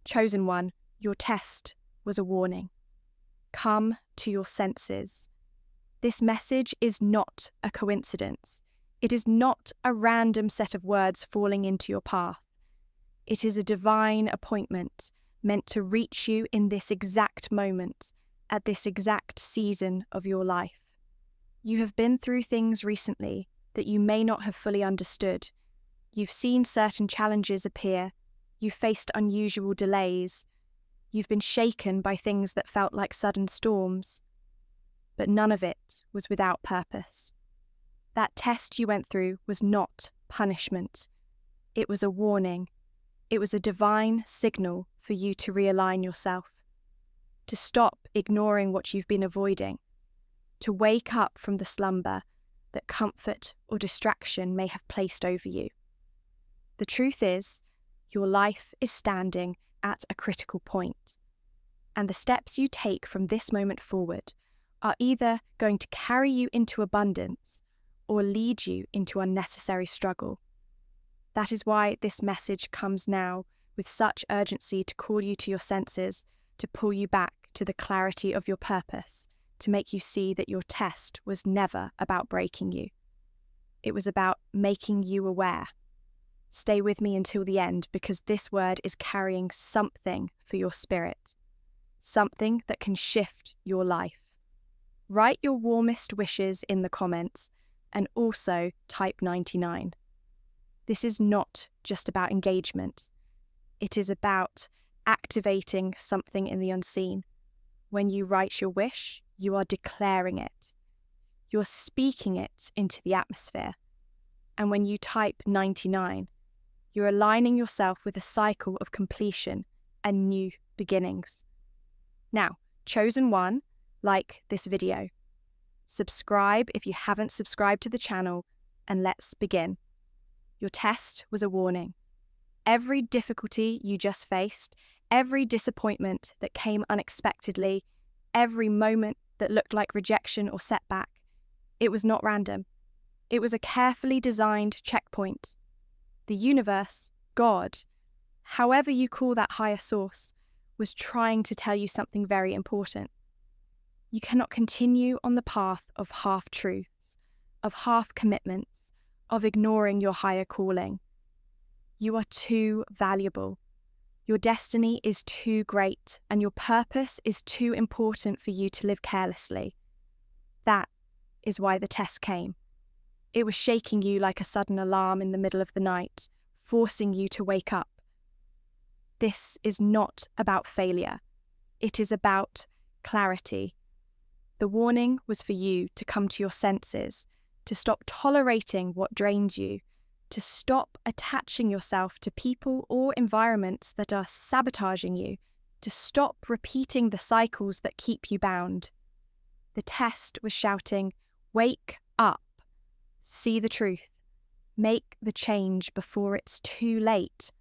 Chosen one, your test was a warning. Come to your senses. This message is not a coincidence. It is not a random set of words falling into your path. It is a divine appointment meant to reach you in this exact moment, at this exact season of your life. You have been through things recently that you may not have fully understood. You've seen certain challenges appear. You've faced unusual delays. You've been shaken by things that felt like sudden storms. But none of it was without purpose. That test you went through was not punishment. It was a warning. It was a divine signal for you to realign yourself, to stop ignoring what you've been avoiding, to wake up from the slumber that comfort or distraction may have placed over you. The truth is, your life is standing at a critical point, and the steps you take from this moment forward are either going to carry you into abundance or lead you into unnecessary struggle. That is why this message comes now with such urgency to call you to your senses, to pull you back to the clarity of your purpose, to make you see that your test was never about breaking you. It was about making you aware. Stay with me until the end, because this word is carrying something for your spirit, something that can shift your life. Write your warmest wishes in the comments and also type 99. This is not just about engagement. It is about activating something in the unseen. When you write your wish, you are declaring it. You're speaking it into the atmosphere. And when you type 99, you're aligning yourself with a cycle of completion and new beginnings. Now, chosen one, like this video. Subscribe if you haven't subscribed to the channel, and let's begin. Your test was a warning. Every difficulty you just faced, every disappointment that came unexpectedly, every moment that looked like rejection or setback, it was not random. It was a carefully designed checkpoint. The universe, God, however you call that higher source, was trying to tell you something very important. You cannot continue on the path of half-truths, of half-commitments, of ignoring your higher calling. You are too valuable. Your destiny is too great, and your purpose is too important for you to live carelessly. That is why the test came. It was shaking you like a sudden alarm in the middle of the night, forcing you to wake up. This is not about failure. It is about clarity. The warning was for you to come to your senses, to stop tolerating what drains you, to stop attaching yourself to people or environments that are sabotaging you, to stop repeating the cycles that keep you bound. The test was shouting, "Wake up, see the truth, make the change before it's too late."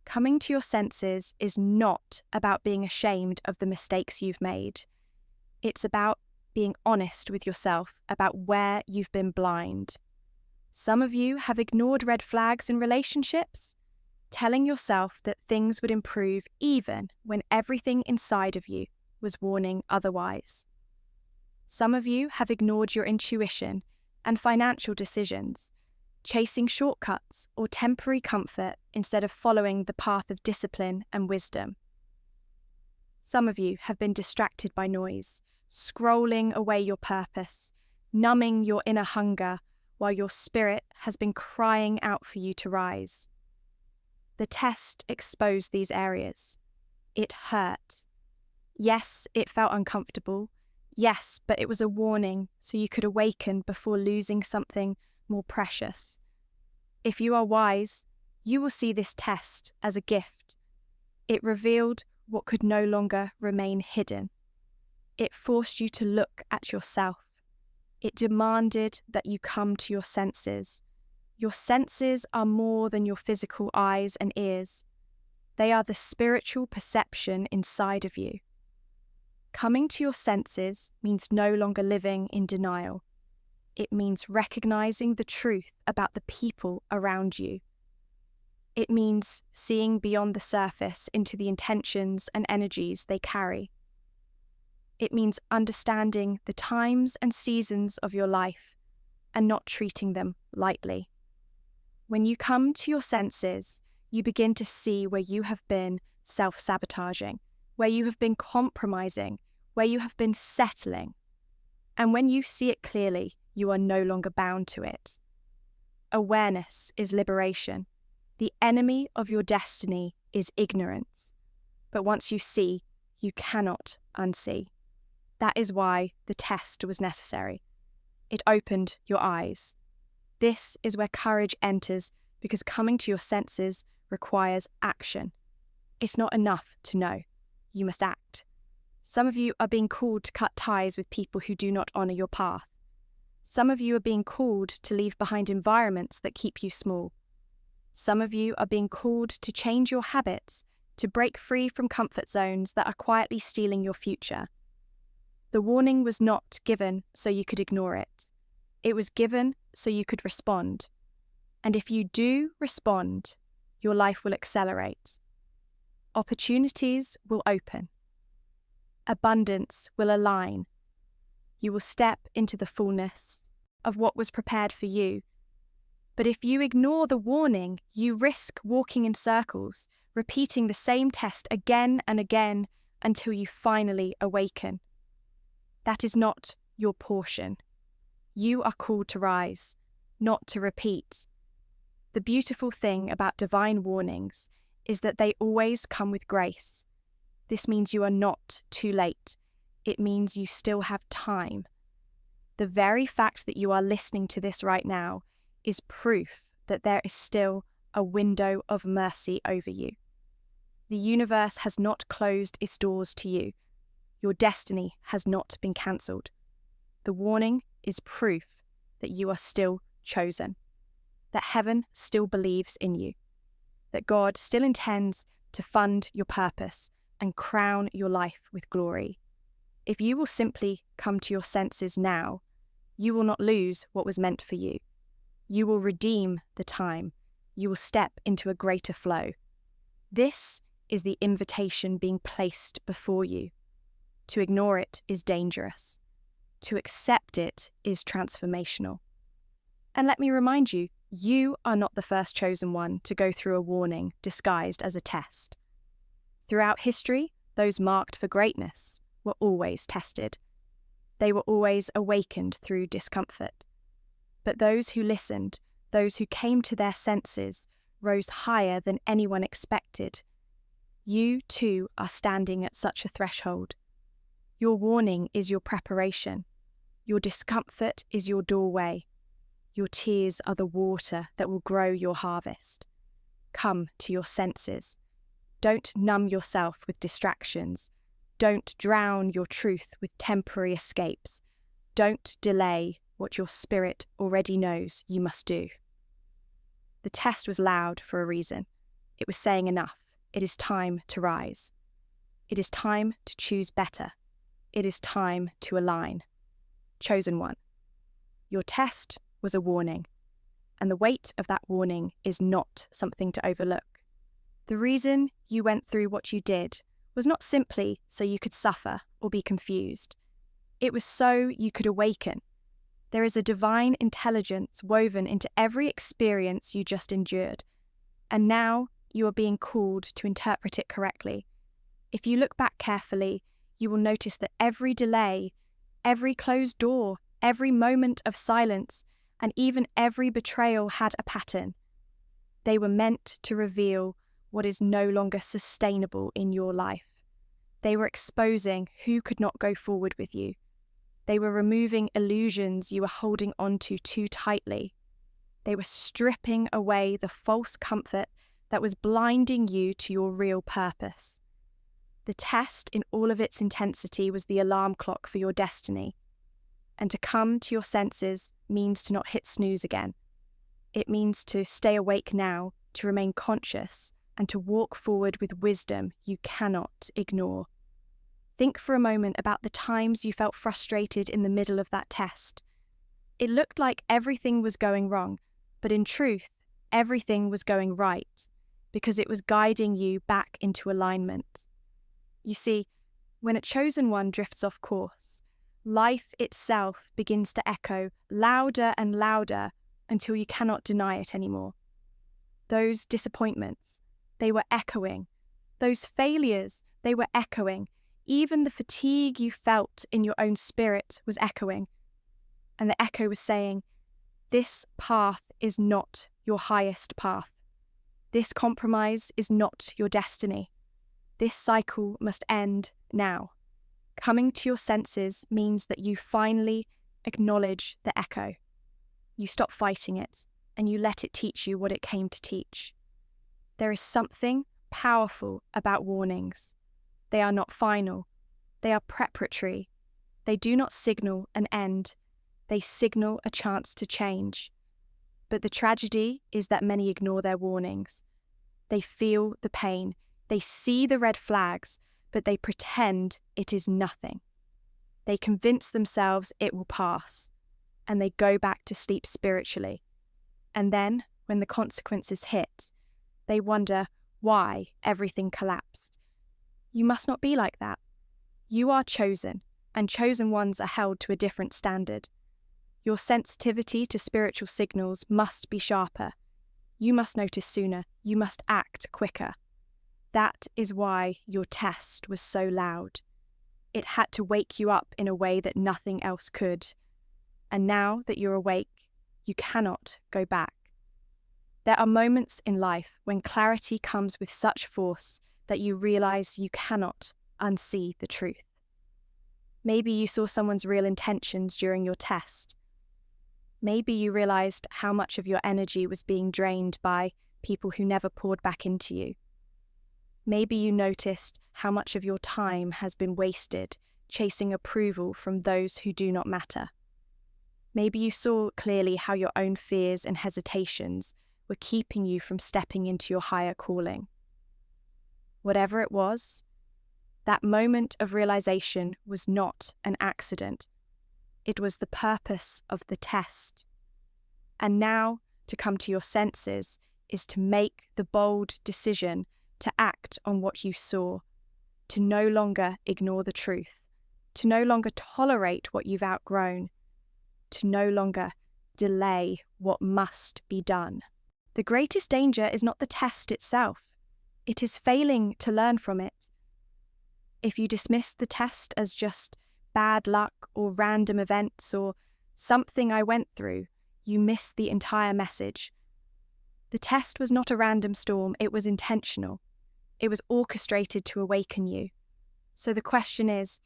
Coming to your senses is not about being ashamed of the mistakes you've made. It's about being honest with yourself about where you've been blind. Some of you have ignored red flags in relationships, telling yourself that things would improve even when everything inside of you was warning otherwise. Some of you have ignored your intuition and financial decisions, chasing shortcuts or temporary comfort instead of following the path of discipline and wisdom. Some of you have been distracted by noise, scrolling away your purpose, numbing your inner hunger while your spirit has been crying out for you to rise. The test exposed these areas. It hurt. Yes, it felt uncomfortable. Yes, but it was a warning so you could awaken before losing something more precious. If you are wise, you will see this test as a gift. It revealed what could no longer remain hidden. It forced you to look at yourself. It demanded that you come to your senses. Your senses are more than your physical eyes and ears. They are the spiritual perception inside of you. Coming to your senses means no longer living in denial. It means recognizing the truth about the people around you. It means seeing beyond the surface into the intentions and energies they carry. It means understanding the times and seasons of your life and not treating them lightly. When you come to your senses, you begin to see where you have been self-sabotaging, where you have been compromising, where you have been settling. And when you see it clearly, you are no longer bound to it. Awareness is liberation. The enemy of your destiny is ignorance. But once you see, you cannot unsee. That is why the test was necessary. It opened your eyes. This is where courage enters, because coming to your senses requires action. It's not enough to know. You must act. Some of you are being called to cut ties with people who do not honour your path. Some of you are being called to leave behind environments that keep you small. Some of you are being called to change your habits, to break free from comfort zones that are quietly stealing your future. The warning was not given so you could ignore it. It was given so you could respond. And if you do respond, your life will accelerate. Opportunities will open. Abundance will align. You will step into the fullness of what was prepared for you. But if you ignore the warning, you risk walking in circles, repeating the same test again and again until you finally awaken. That is not your portion. You are called to rise, not to repeat. The beautiful thing about divine warnings is that they always come with grace. This means you are not too late. It means you still have time. The very fact that you are listening to this right now is proof that there is still a window of mercy over you. The universe has not closed its doors to you. Your destiny has not been cancelled. The warning is proof that you are still chosen, that heaven still believes in you, that God still intends to fund your purpose and crown your life with glory. If you will simply come to your senses now, you will not lose what was meant for you. You will redeem the time. You will step into a greater flow. This is the invitation being placed before you. To ignore it is dangerous. To accept it is transformational. And let me remind you, you are not the first chosen one to go through a warning disguised as a test. Throughout history, those marked for greatness were always tested. They were always awakened through discomfort. But those who listened, those who came to their senses, rose higher than anyone expected. You too are standing at such a threshold. Your warning is your preparation. Your discomfort is your doorway. Your tears are the water that will grow your harvest. Come to your senses. Don't numb yourself with distractions. Don't drown your truth with temporary escapes. Don't delay what your spirit already knows you must do. The test was loud for a reason. It was saying enough. It is time to rise. It is time to choose better. It is time to align. Chosen one. Your test was a warning, and the weight of that warning is not something to overlook. The reason you went through what you did was not simply so you could suffer or be confused. It was so you could awaken. There is a divine intelligence woven into every experience you just endured, and now you are being called to interpret it correctly. If you look back carefully, you will notice that every delay, every closed door, every moment of silence, and even every betrayal had a pattern. They were meant to reveal what is no longer sustainable in your life. They were exposing who could not go forward with you. They were removing illusions you were holding onto too tightly. They were stripping away the false comfort that was blinding you to your real purpose. The test in all of its intensity was the alarm clock for your destiny. And to come to your senses means to not hit snooze again. It means to stay awake now, to remain conscious, and to walk forward with wisdom you cannot ignore. Think for a moment about the times you felt frustrated in the middle of that test. It looked like everything was going wrong, but in truth, everything was going right. because it was guiding you back into alignment. You see, when a chosen one drifts off course, life itself begins to echo louder and louder until you cannot deny it anymore. Those disappointments, they were echoing. Those failures, they were echoing. Even the fatigue you felt in your own spirit was echoing. And the echo was saying, this path is not your highest path. This compromise is not your destiny. This cycle must end now. Coming to your senses means that you finally acknowledge the echo. You stop fighting it, and you let it teach you what it came to teach. There is something powerful about warnings. They are not final. They are preparatory. They do not signal an end. They signal a chance to change. But the tragedy is that many ignore their warnings. They feel the pain. They see the red flags, but they pretend it is nothing. They convince themselves it will pass, and they go back to sleep spiritually. And then, when the consequences hit, they wonder why everything collapsed. You must not be like that. You are chosen, and chosen ones are held to a different standard. Your sensitivity to spiritual signals must be sharper. You must notice sooner. You must act quicker. That is why your test was so loud. It had to wake you up in a way that nothing else could. And now that you're awake, you cannot go back. There are moments in life when clarity comes with such force that you realize you cannot unsee the truth. Maybe you saw someone's real intentions during your test. Maybe you realized how much of your energy was being drained by people who never poured back into you. Maybe you noticed how much of your time has been wasted chasing approval from those who do not matter. Maybe you saw clearly how your own fears and hesitations were keeping you from stepping into your higher calling. Whatever it was, that moment of realization was not an accident. It was the purpose of the test. And now, to come to your senses is to make the bold decision to act on what you saw, to no longer ignore the truth, to no longer tolerate what you've outgrown, to no longer delay what must be done. The greatest danger is not the test itself. It is failing to learn from it. If you dismiss the test as just bad luck or random events or something I went through, you miss the entire message. The test was not a random storm, it was intentional. It was orchestrated to awaken you. So the question is,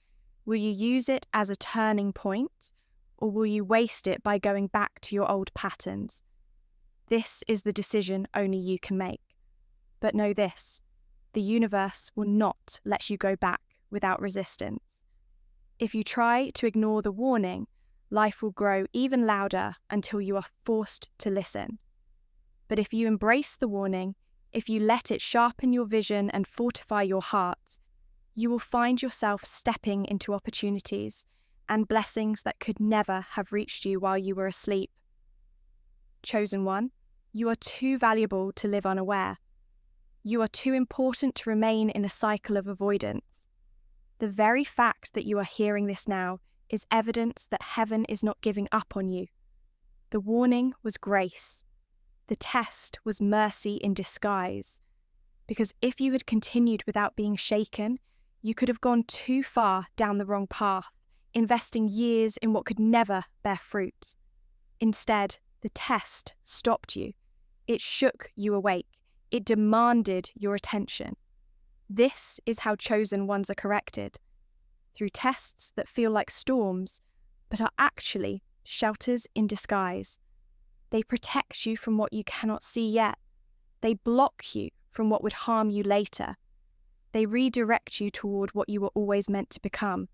will you use it as a turning point, or will you waste it by going back to your old patterns? This is the decision only you can make. But know this, the universe will not let you go back without resistance. If you try to ignore the warning, life will grow even louder until you are forced to listen. But if you embrace the warning, if you let it sharpen your vision and fortify your heart, you will find yourself stepping into opportunities and blessings that could never have reached you while you were asleep. Chosen one, you are too valuable to live unaware. You are too important to remain in a cycle of avoidance. The very fact that you are hearing this now is evidence that heaven is not giving up on you. The warning was grace. The test was mercy in disguise. Because if you had continued without being shaken, you could have gone too far down the wrong path, investing years in what could never bear fruit. Instead, the test stopped you. It shook you awake. It demanded your attention. This is how chosen ones are corrected, through tests that feel like storms, but are actually shelters in disguise. They protect you from what you cannot see yet. They block you from what would harm you later. They redirect you toward what you were always meant to become.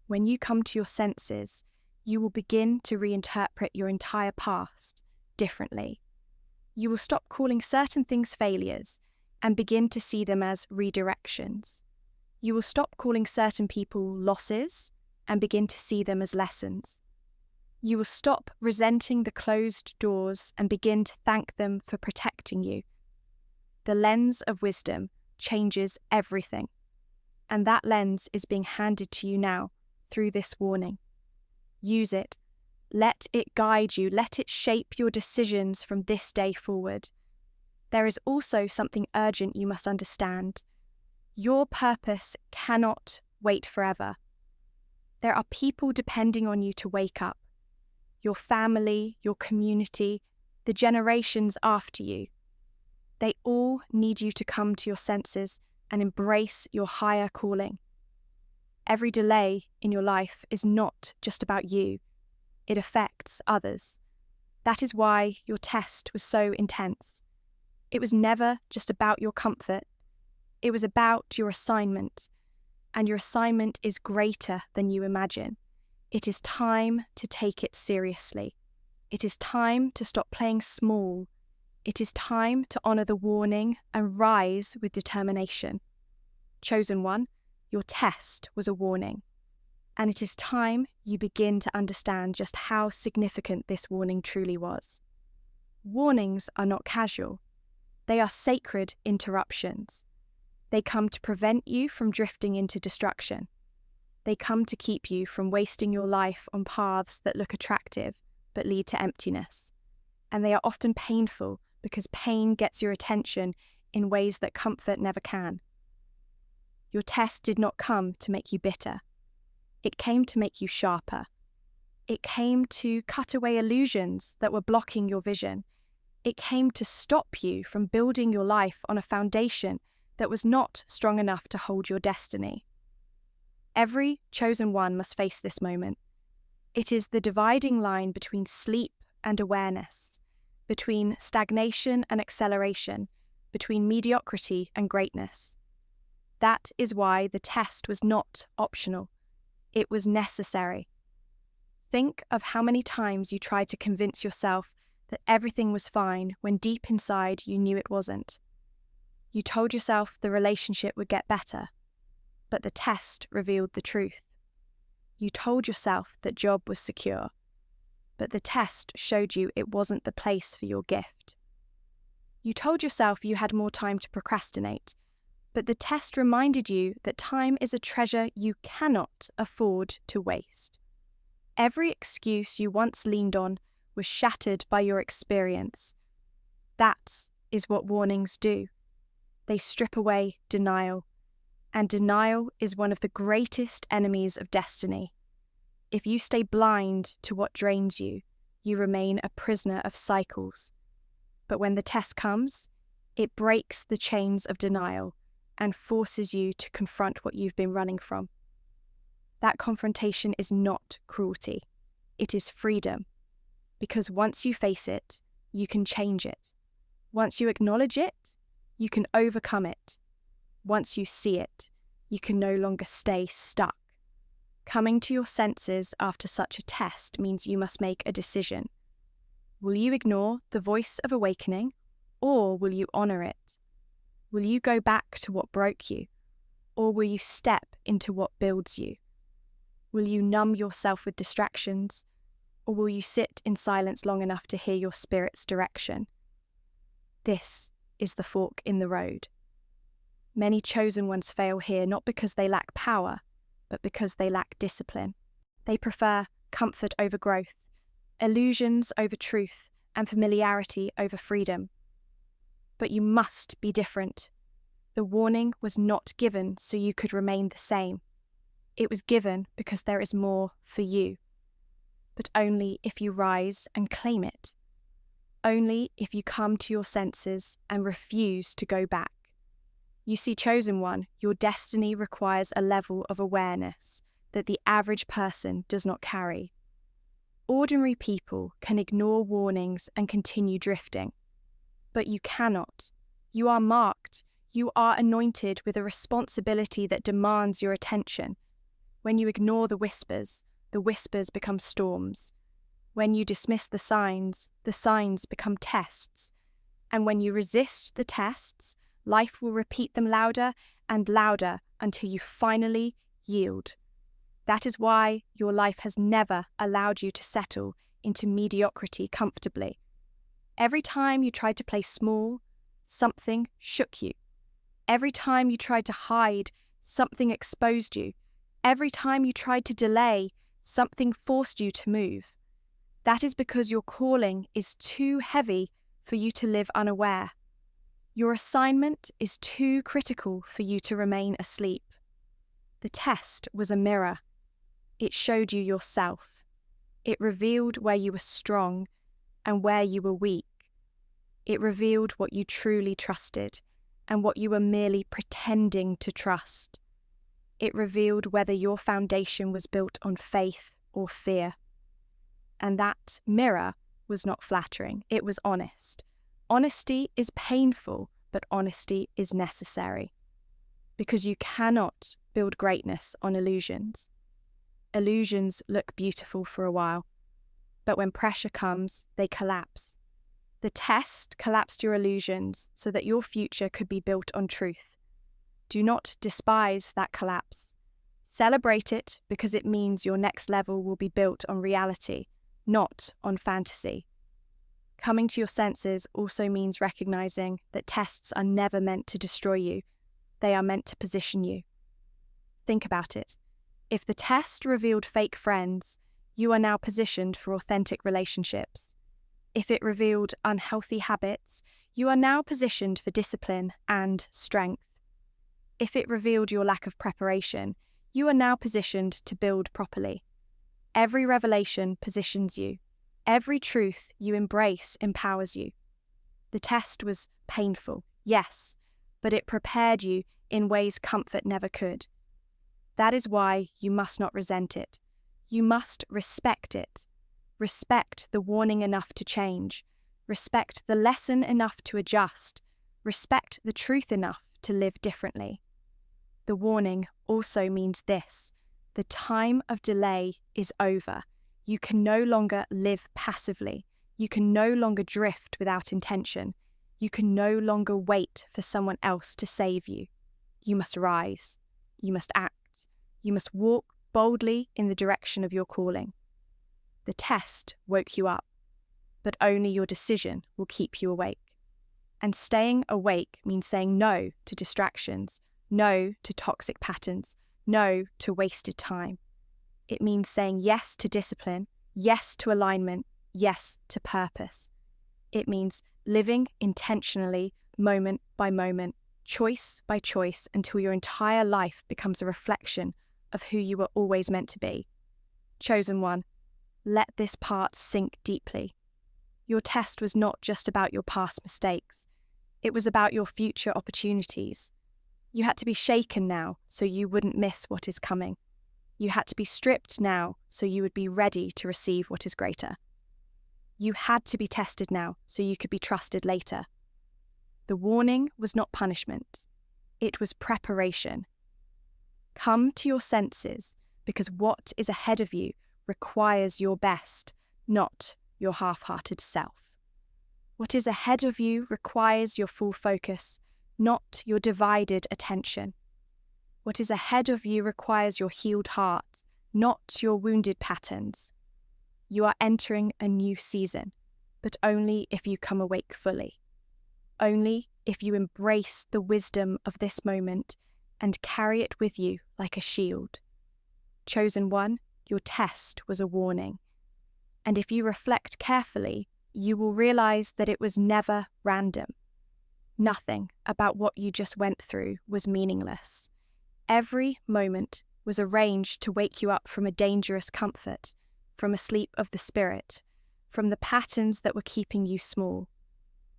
When you come to your senses, you will begin to reinterpret your entire past differently. You will stop calling certain things failures and begin to see them as redirections. You will stop calling certain people losses and begin to see them as lessons. You will stop resenting the closed doors and begin to thank them for protecting you. The lens of wisdom changes everything. And that lens is being handed to you now through this warning. Use it. Let it guide you. Let it shape your decisions from this day forward. There is also something urgent you must understand. Your purpose cannot wait forever. There are people depending on you to wake up. Your family, your community, the generations after you. They all need you to come to your senses and embrace your higher calling. Every delay in your life is not just about you. It affects others. That is why your test was so intense. It was never just about your comfort. It was about your assignment. And your assignment is greater than you imagine. It is time to take it seriously. It is time to stop playing small. It is time to honor the warning and rise with determination. Chosen one, your test was a warning. And it is time you begin to understand just how significant this warning truly was. Warnings are not casual. They are sacred interruptions. They come to prevent you from drifting into destruction. They come to keep you from wasting your life on paths that look attractive but lead to emptiness. And they are often painful because pain gets your attention in ways that comfort never can. Your test did not come to make you bitter. It came to make you sharper. It came to cut away illusions that were blocking your vision. It came to stop you from building your life on a foundation that was not strong enough to hold your destiny. Every chosen one must face this moment. It is the dividing line between sleep and awareness, between stagnation and acceleration, between mediocrity and greatness. That is why the test was not optional. It was necessary. Think of how many times you tried to convince yourself that everything was fine when deep inside you knew it wasn't. You told yourself the relationship would get better, but the test revealed the truth. You told yourself that job was secure, but the test showed you it wasn't the place for your gift. You told yourself you had more time to procrastinate, but the test reminded you that time is a treasure you cannot afford to waste. Every excuse you once leaned on was shattered by your experience. That is what warnings do. They strip away denial, and denial is one of the greatest enemies of destiny. If you stay blind to what drains you, you remain a prisoner of cycles. But when the test comes, it breaks the chains of denial and forces you to confront what you've been running from. That confrontation is not cruelty. It is freedom. Because once you face it, you can change it. Once you acknowledge it, you can overcome it. Once you see it, you can no longer stay stuck. Coming to your senses after such a test means you must make a decision. Will you ignore the voice of awakening, or will you honor it? Will you go back to what broke you, or will you step into what builds you? Will you numb yourself with distractions, or will you sit in silence long enough to hear your spirit's direction? This is the fork in the road. Many chosen ones fail here not because they lack power, but because they lack discipline. They prefer comfort over growth, illusions over truth, and familiarity over freedom. But you must be different. The warning was not given so you could remain the same. It was given because there is more for you. But only if you rise and claim it. Only if you come to your senses and refuse to go back. You see, chosen one, your destiny requires a level of awareness that the average person does not carry. Ordinary people can ignore warnings and continue drifting. But you cannot. You are marked. You are anointed with a responsibility that demands your attention. When you ignore the whispers become storms. When you dismiss the signs become tests. And when you resist the tests, life will repeat them louder and louder until you finally yield. That is why your life has never allowed you to settle into mediocrity comfortably. Every time you tried to play small, something shook you. Every time you tried to hide, something exposed you. Every time you tried to delay, something forced you to move. That is because your calling is too heavy for you to live unaware. Your assignment is too critical for you to remain asleep. The test was a mirror. It showed you yourself. It revealed where you were strong and where you were weak. It revealed what you truly trusted and what you were merely pretending to trust. It revealed whether your foundation was built on faith or fear. And that mirror was not flattering, it was honest. Honesty is painful, but honesty is necessary. Because you cannot build greatness on illusions. Illusions look beautiful for a while, but when pressure comes, they collapse. The test collapsed your illusions so that your future could be built on truth. Do not despise that collapse. Celebrate it because it means your next level will be built on reality, not on fantasy. Coming to your senses also means recognizing that tests are never meant to destroy you. They are meant to position you. Think about it. If the test revealed fake friends, you are now positioned for authentic relationships. If it revealed unhealthy habits, you are now positioned for discipline and strength. If it revealed your lack of preparation, you are now positioned to build properly. Every revelation positions you. Every truth you embrace empowers you. The test was painful, yes, but it prepared you in ways comfort never could. That is why you must not resent it. You must respect it. Respect the warning enough to change. Respect the lesson enough to adjust. Respect the truth enough to live differently. The warning also means this: the time of delay is over. You can no longer live passively. You can no longer drift without intention. You can no longer wait for someone else to save you. You must rise. You must act. You must walk boldly in the direction of your calling. The test woke you up, but only your decision will keep you awake. And staying awake means saying no to distractions, no to toxic patterns, no to wasted time. It means saying yes to discipline, yes to alignment, yes to purpose. It means living intentionally, moment by moment, choice by choice, until your entire life becomes a reflection of who you were always meant to be. Chosen one, let this part sink deeply. Your test was not just about your past mistakes. It was about your future opportunities. You had to be shaken now so you wouldn't miss what is coming. You had to be stripped now so you would be ready to receive what is greater. You had to be tested now so you could be trusted later. The warning was not punishment. It was preparation. Come to your senses, because what is ahead of you requires your best, not your half-hearted self. What is ahead of you requires your full focus, not your divided attention. What is ahead of you requires your healed heart, not your wounded patterns. You are entering a new season, but only if you come awake fully. Only if you embrace the wisdom of this moment and carry it with you like a shield. Chosen one, your test was a warning. And if you reflect carefully, you will realize that it was never random. Nothing about what you just went through was meaningless. Every moment was arranged to wake you up from a dangerous comfort, from a sleep of the spirit, from the patterns that were keeping you small.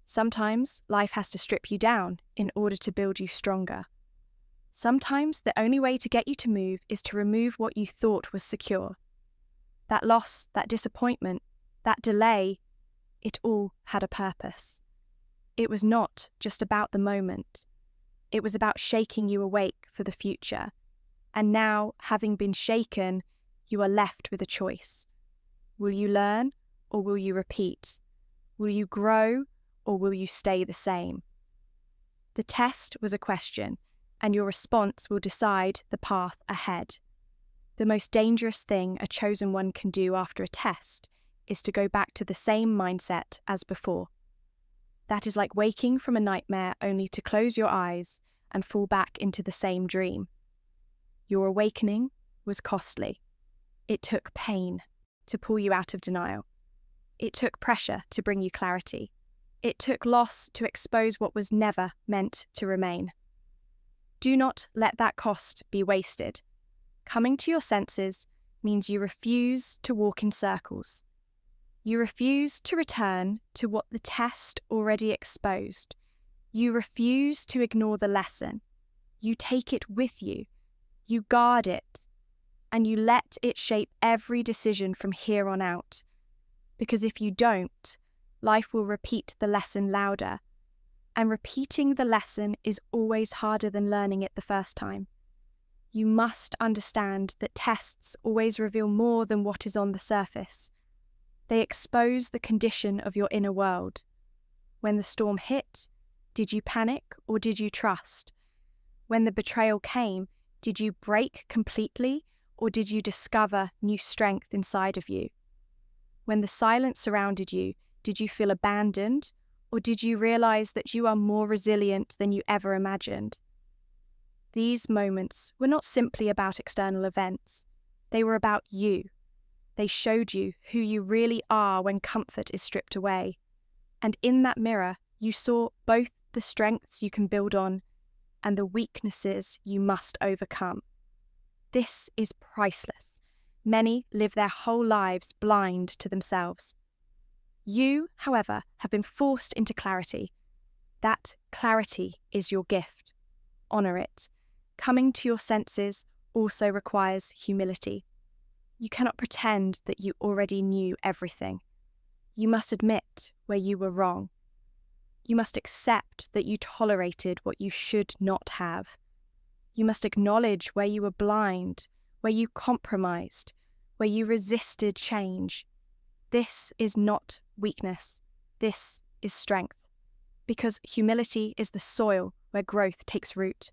Sometimes life has to strip you down in order to build you stronger. Sometimes the only way to get you to move is to remove what you thought was secure. That loss, that disappointment, that delay, it all had a purpose. It was not just about the moment. It was about shaking you awake for the future. And now, having been shaken, you are left with a choice. Will you learn or will you repeat? Will you grow or will you stay the same? The test was a question, and your response will decide the path ahead. The most dangerous thing a chosen one can do after a test is to go back to the same mindset as before. That is like waking from a nightmare only to close your eyes and fall back into the same dream. Your awakening was costly. It took pain to pull you out of denial. It took pressure to bring you clarity. It took loss to expose what was never meant to remain. Do not let that cost be wasted. Coming to your senses means you refuse to walk in circles. You refuse to return to what the test already exposed. You refuse to ignore the lesson. You take it with you. You guard it. And you let it shape every decision from here on out. Because if you don't, life will repeat the lesson louder. And repeating the lesson is always harder than learning it the first time. You must understand that tests always reveal more than what is on the surface. They expose the condition of your inner world. When the storm hit, did you panic or did you trust? When the betrayal came, did you break completely or did you discover new strength inside of you? When the silence surrounded you, did you feel abandoned or did you realize that you are more resilient than you ever imagined? These moments were not simply about external events. They were about you. They showed you who you really are when comfort is stripped away. And in that mirror, you saw both the strengths you can build on and the weaknesses you must overcome. This is priceless. Many live their whole lives blind to themselves. You, however, have been forced into clarity. That clarity is your gift. Honor it. Coming to your senses also requires humility. You cannot pretend that you already knew everything. You must admit where you were wrong. You must accept that you tolerated what you should not have. You must acknowledge where you were blind, where you compromised, where you resisted change. This is not weakness. This is strength. Because humility is the soil where growth takes root.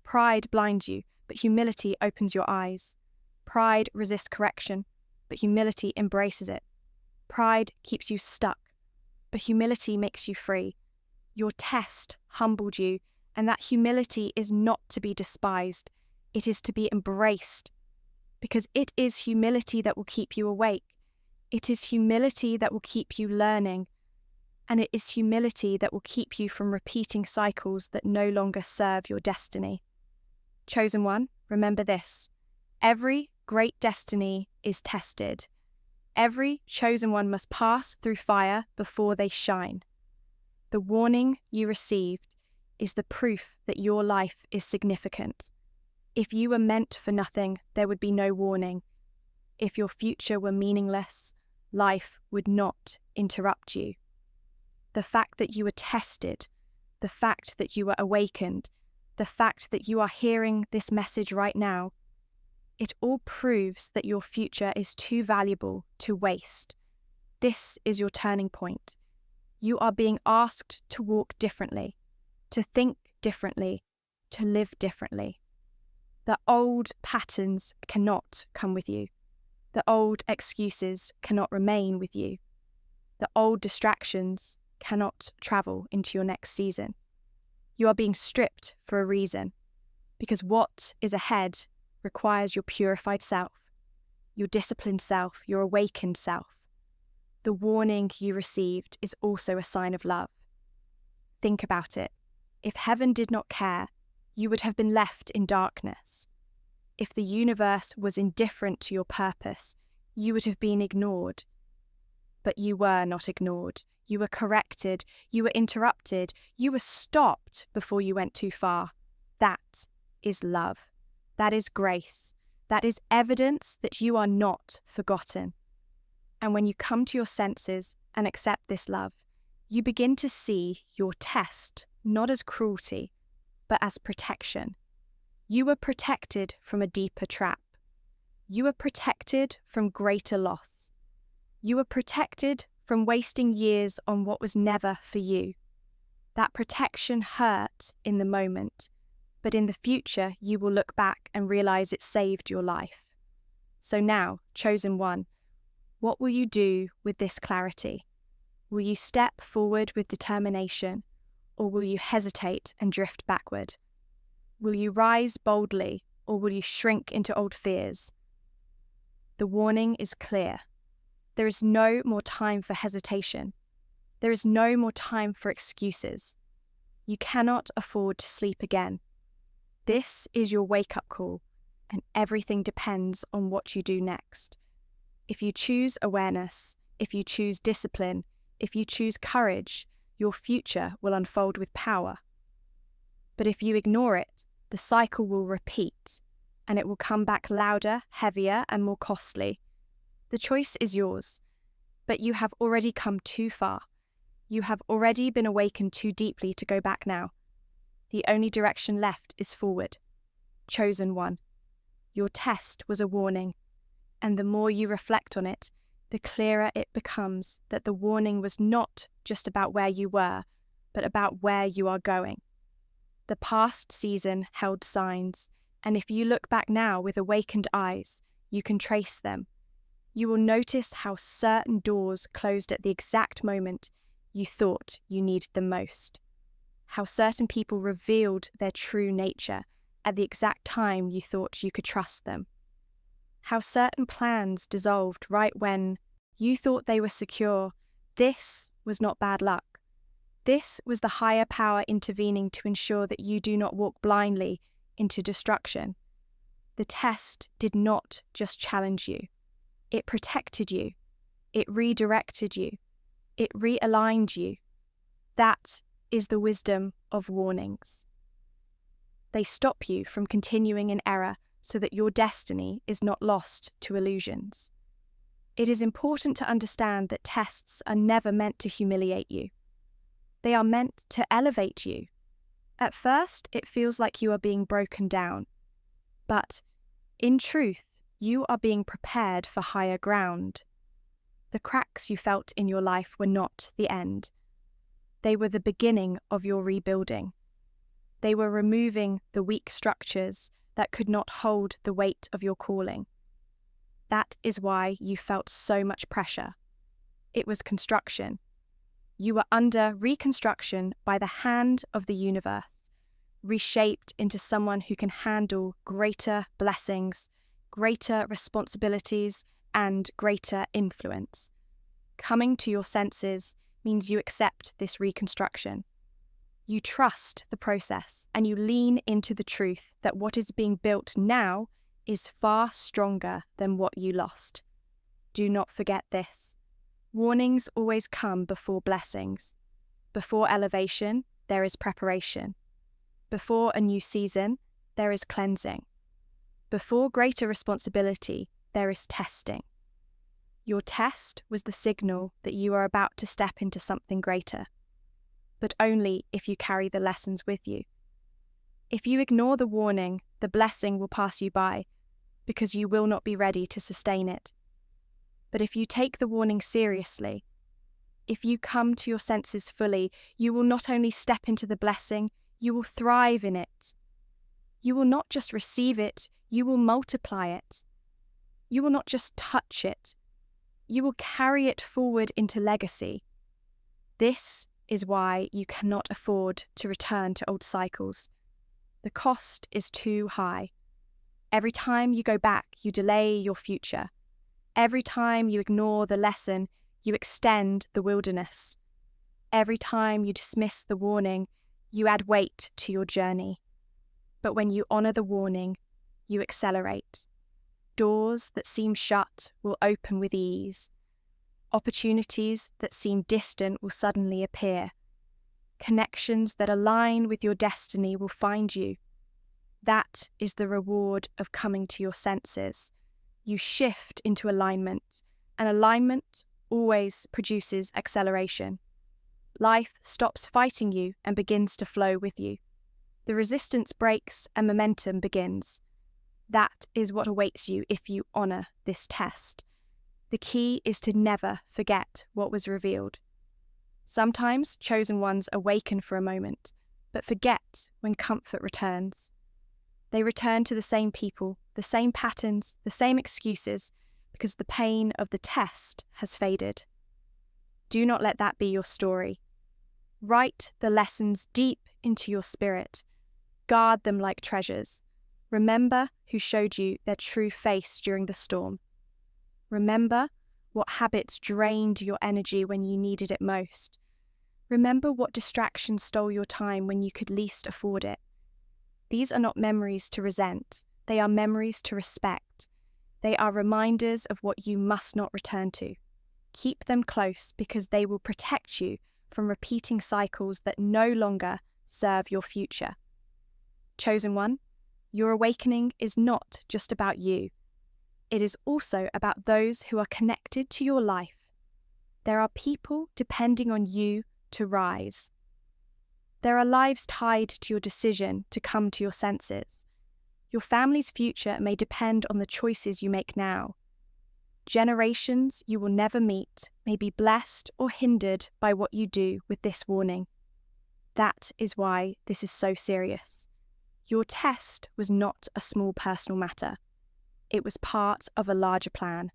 Pride blinds you, but humility opens your eyes. Pride resists correction, but humility embraces it. Pride keeps you stuck, but humility makes you free. Your test humbled you, and that humility is not to be despised. It is to be embraced, because it is humility that will keep you awake. It is humility that will keep you learning, and it is humility that will keep you from repeating cycles that no longer serve your destiny. Chosen one, remember this. Every great destiny is tested. Every chosen one must pass through fire before they shine. The warning you received is the proof that your life is significant. If you were meant for nothing, there would be no warning. If your future were meaningless, life would not interrupt you. The fact that you were tested, the fact that you were awakened, the fact that you are hearing this message right now, it all proves that your future is too valuable to waste. This is your turning point. You are being asked to walk differently, to think differently, to live differently. The old patterns cannot come with you. The old excuses cannot remain with you. The old distractions cannot travel into your next season. You are being stripped for a reason, because what is ahead requires your purified self, your disciplined self, your awakened self. The warning you received is also a sign of love. Think about it. If heaven did not care, you would have been left in darkness. If the universe was indifferent to your purpose, you would have been ignored. But you were not ignored. You were corrected. You were interrupted. You were stopped before you went too far. That is love. That is grace. That is evidence that you are not forgotten. And when you come to your senses and accept this love, you begin to see your test not as cruelty, but as protection. You were protected from a deeper trap. You were protected from greater loss. You were protected from wasting years on what was never for you. That protection hurt in the moment, but in the future you will look back and realize it saved your life. So now, chosen one, what will you do with this clarity? Will you step forward with determination, or will you hesitate and drift backward? Will you rise boldly, or will you shrink into old fears? The warning is clear. There is no more time for hesitation. There is no more time for excuses. You cannot afford to sleep again. This is your wake-up call, and everything depends on what you do next. If you choose awareness, if you choose discipline, if you choose courage, your future will unfold with power. But if you ignore it, the cycle will repeat, and it will come back louder, heavier, and more costly. The choice is yours, but you have already come too far. You have already been awakened too deeply to go back now. The only direction left is forward. Chosen one. Your test was a warning, and the more you reflect on it, the clearer it becomes that the warning was not just about where you were, but about where you are going. The past season held signs, and if you look back now with awakened eyes, you can trace them. You will notice how certain doors closed at the exact moment you thought you needed them most. How certain people revealed their true nature at the exact time you thought you could trust them. How certain plans dissolved right when you thought they were secure. This was not bad luck. This was the higher power intervening to ensure that you do not walk blindly into destruction. The test did not just challenge you. It protected you. It redirected you. It realigned you. That is the wisdom of warnings. They stop you from continuing in error so that your destiny is not lost to illusions. It is important to understand that tests are never meant to humiliate you. They are meant to elevate you. At first, it feels like you are being broken down. But, in truth, you are being prepared for higher ground. The cracks you felt in your life were not the end. They were the beginning of your rebuilding. They were removing the weak structures that could not hold the weight of your calling. That is why you felt so much pressure. It was construction. You were under reconstruction by the hand of the universe, reshaped into someone who can handle greater blessings, greater responsibilities, and greater influence. Coming to your senses means you accept this reconstruction. You trust the process, and you lean into the truth that what is being built now is far stronger than what you lost. Do not forget this. Warnings always come before blessings. Before elevation, there is preparation. Before a new season, there is cleansing. Before greater responsibility, there is testing. Your test was the signal that you are about to step into something greater, but only if you carry the lessons with you. If you ignore the warning, the blessing will pass you by, because you will not be ready to sustain it. But if you take the warning seriously, if you come to your senses fully, you will not only step into the blessing, you will thrive in it. You will not just receive it, you will multiply it. You will not just touch it, you will carry it forward into legacy. This is why you cannot afford to return to old cycles. The cost is too high. Every time you go back, you delay your future. Every time you ignore the lesson, you extend the wilderness. Every time you dismiss the warning, you add weight to your journey. But when you honor the warning, you accelerate. Doors that seem shut will open with ease. Opportunities that seem distant will suddenly appear. Connections that align with your destiny will find you. That is the reward of coming to your senses. You shift into alignment, and alignment always produces acceleration. Life stops fighting you and begins to flow with you. The resistance breaks and momentum begins. That is what awaits you if you honor this test. The key is to never forget what was revealed. Sometimes chosen ones awaken for a moment, but forget when comfort returns. They return to the same people, the same patterns, the same excuses, because the pain of the test has faded. Do not let that be your story. Write the lessons deep into your spirit. Guard them like treasures. Remember who showed you their true face during the storm. Remember what habits drained your energy when you needed it most. Remember what distractions stole your time when you could least afford it. These are not memories to resent. They are memories to respect. They are reminders of what you must not return to. Keep them close because they will protect you from repeating cycles that no longer serve your future. Chosen one, your awakening is not just about you. It is also about those who are connected to your life. There are people depending on you to rise. There are lives tied to your decision to come to your senses. Your family's future may depend on the choices you make now. Generations you will never meet may be blessed or hindered by what you do with this warning. That is why this is so serious. Your test was not a small personal matter. It was part of a larger plan.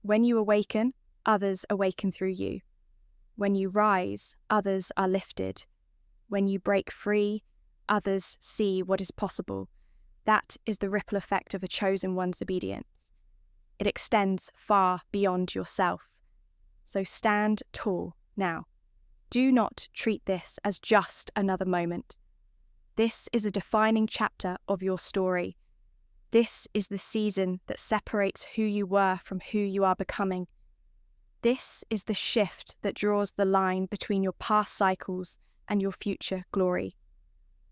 When you awaken, others awaken through you. When you rise, others are lifted. When you break free, others see what is possible. That is the ripple effect of a chosen one's obedience. It extends far beyond yourself. So stand tall now. Do not treat this as just another moment. This is a defining chapter of your story. This is the season that separates who you were from who you are becoming. This is the shift that draws the line between your past cycles and your future glory.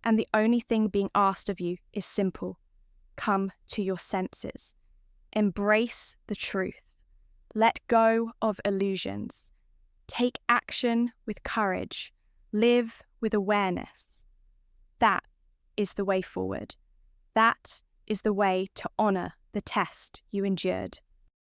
And the only thing being asked of you is simple. Come to your senses. Embrace the truth. Let go of illusions. Take action with courage. Live with awareness. That is the way forward. That is the way to honor the test you endured.